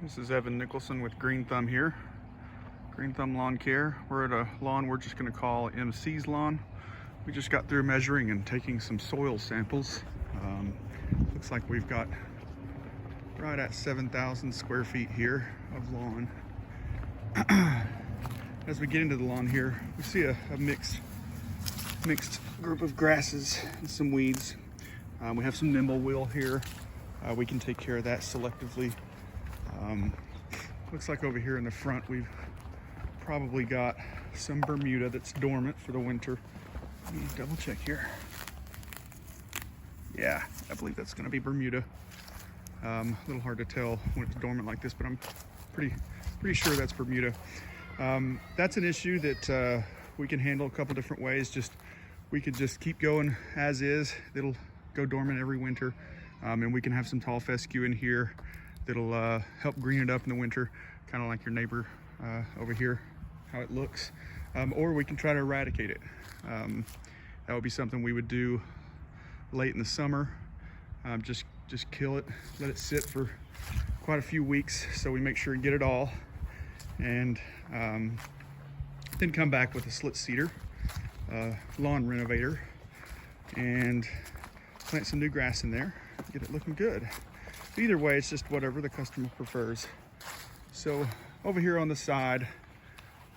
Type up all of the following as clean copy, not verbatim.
This is Evan Nicholson with Green Thumb here. Green Thumb Lawn Care. We're at a lawn we're just going to call MC's lawn. We just got through measuring and taking some soil samples. Looks like we've got right at 7,000 square feet here of lawn. As we get into the lawn here, we see a mixed group of grasses and some weeds. We have some nimble wheel here. We can take care of that selectively. Looks like over here in the front we've probably got some Bermuda that's dormant for the winter. Let me double check here. Yeah, I believe that's going to be Bermuda. A little hard to tell when it's dormant like this, but I'm pretty sure that's Bermuda. That's an issue that we can handle a couple different ways. We could just keep going as is. It'll go dormant every winter, and we can have some tall fescue in here that'll help green it up in the winter, kind of like your neighbor over here, how it looks. Or we can try to eradicate it. That would be something we would do late in the summer. Just kill it, let it sit for quite a few weeks so we make sure and get it all, and then come back with a slit seeder, lawn renovator, and plant some new grass in there, get it looking good. Either way, it's just whatever the customer prefers. So over here on the side,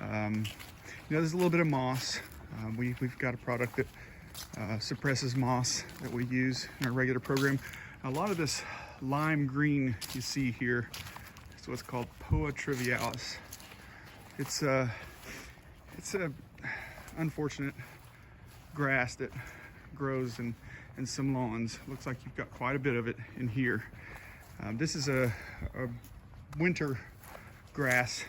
there's a little bit of moss. We've got a product that suppresses moss that we use in our regular program. A lot of this lime green you see here is what's called Poa trivialis. It's a unfortunate grass that grows in some lawns. Looks like you've got quite a bit of it in here. This is a winter grassy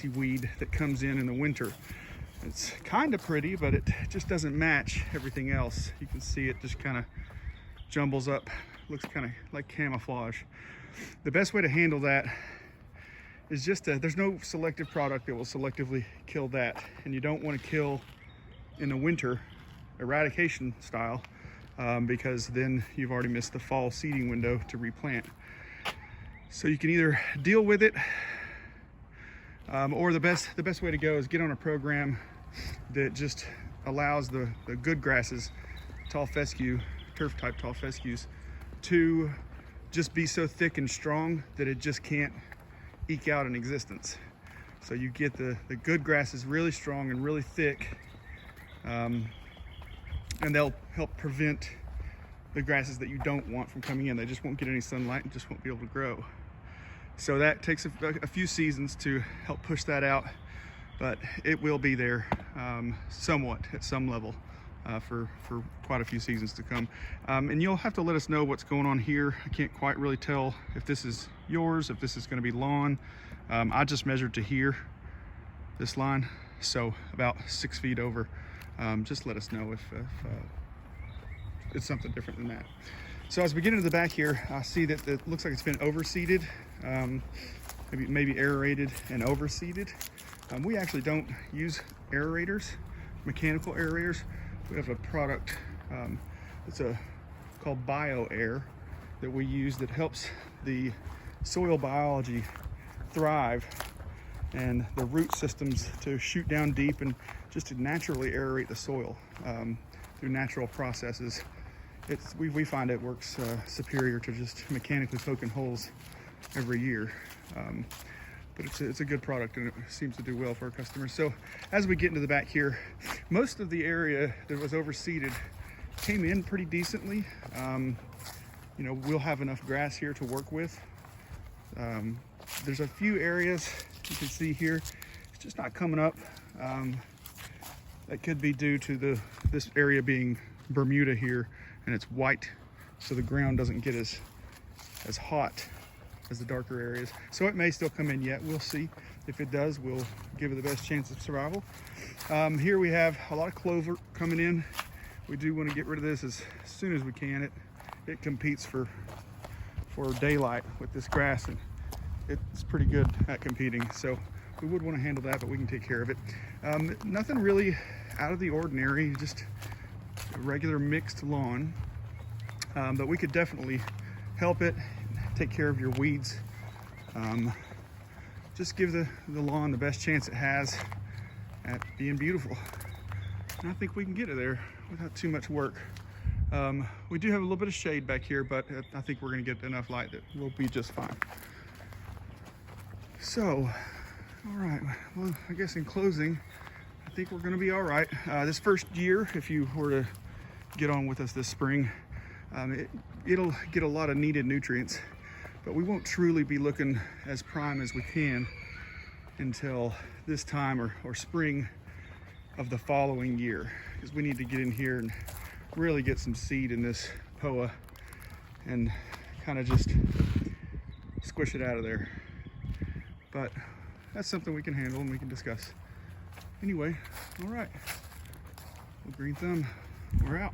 weed that comes in the winter. It's kind of pretty, but it just doesn't match everything else. You can see it just kind of jumbles up, looks kind of like camouflage. The best way to handle that is there's no selective product that will selectively kill that, and you don't want to kill in the winter eradication style, because then you've already missed the fall seeding window to replant. So you can either deal with it, or the best way to go is get on a program that just allows the good grasses, tall fescue, turf type tall fescues, to just be so thick and strong that it just can't eke out an existence. So you get the good grasses really strong and really thick, and they'll help prevent the grasses that you don't want from coming in. They just won't get any sunlight and just won't be able to grow. So that takes a few seasons to help push that out, but it will be there somewhat at some level for quite a few seasons to come. And you'll have to let us know what's going on here. I can't quite really tell if this is yours, if this is going to be lawn. I just measured to here, this line, so about 6 feet over. Just let us know if it's something different than that. So as we get into the back here, I see that it looks like it's been overseeded, maybe aerated and overseeded. We actually don't use aerators, mechanical aerators. We have a product that's called BioAir that we use that helps the soil biology thrive and the root systems to shoot down deep and just to naturally aerate the soil through natural processes. We find it works superior to just mechanically poking holes every year. But it's a good product, and it seems to do well for our customers. So as we get into the back here, most of the area that was overseeded came in pretty decently. We'll have enough grass here to work with. There's a few areas you can see here, it's just not coming up. That could be due to this area being Bermuda here, and it's white, so the ground doesn't get as hot as the darker areas. So it may still come in yet. We'll see. If it does, we'll give it the best chance of survival. Here we have a lot of clover coming in. We do want to get rid of this as soon as we can. It competes for daylight with this grass, and it's pretty good at competing. So we would want to handle that, but we can take care of it. Nothing really out of the ordinary, just a regular mixed lawn. But we could definitely help it, take care of your weeds just give the lawn the best chance it has at being beautiful. And I think we can get it there without too much work. We do have a little bit of shade back here, but I think we're gonna get enough light that we'll be just fine. So, all right, well, I guess in closing, I think we're gonna be all right. This first year, if you were to get on with us this spring, it'll get a lot of needed nutrients, but we won't truly be looking as prime as we can until this time or spring of the following year, because we need to get in here and really get some seed in this POA and kind of just squish it out of there. But that's something we can handle and we can discuss. Anyway, all right. Well, Green Thumb, we're out.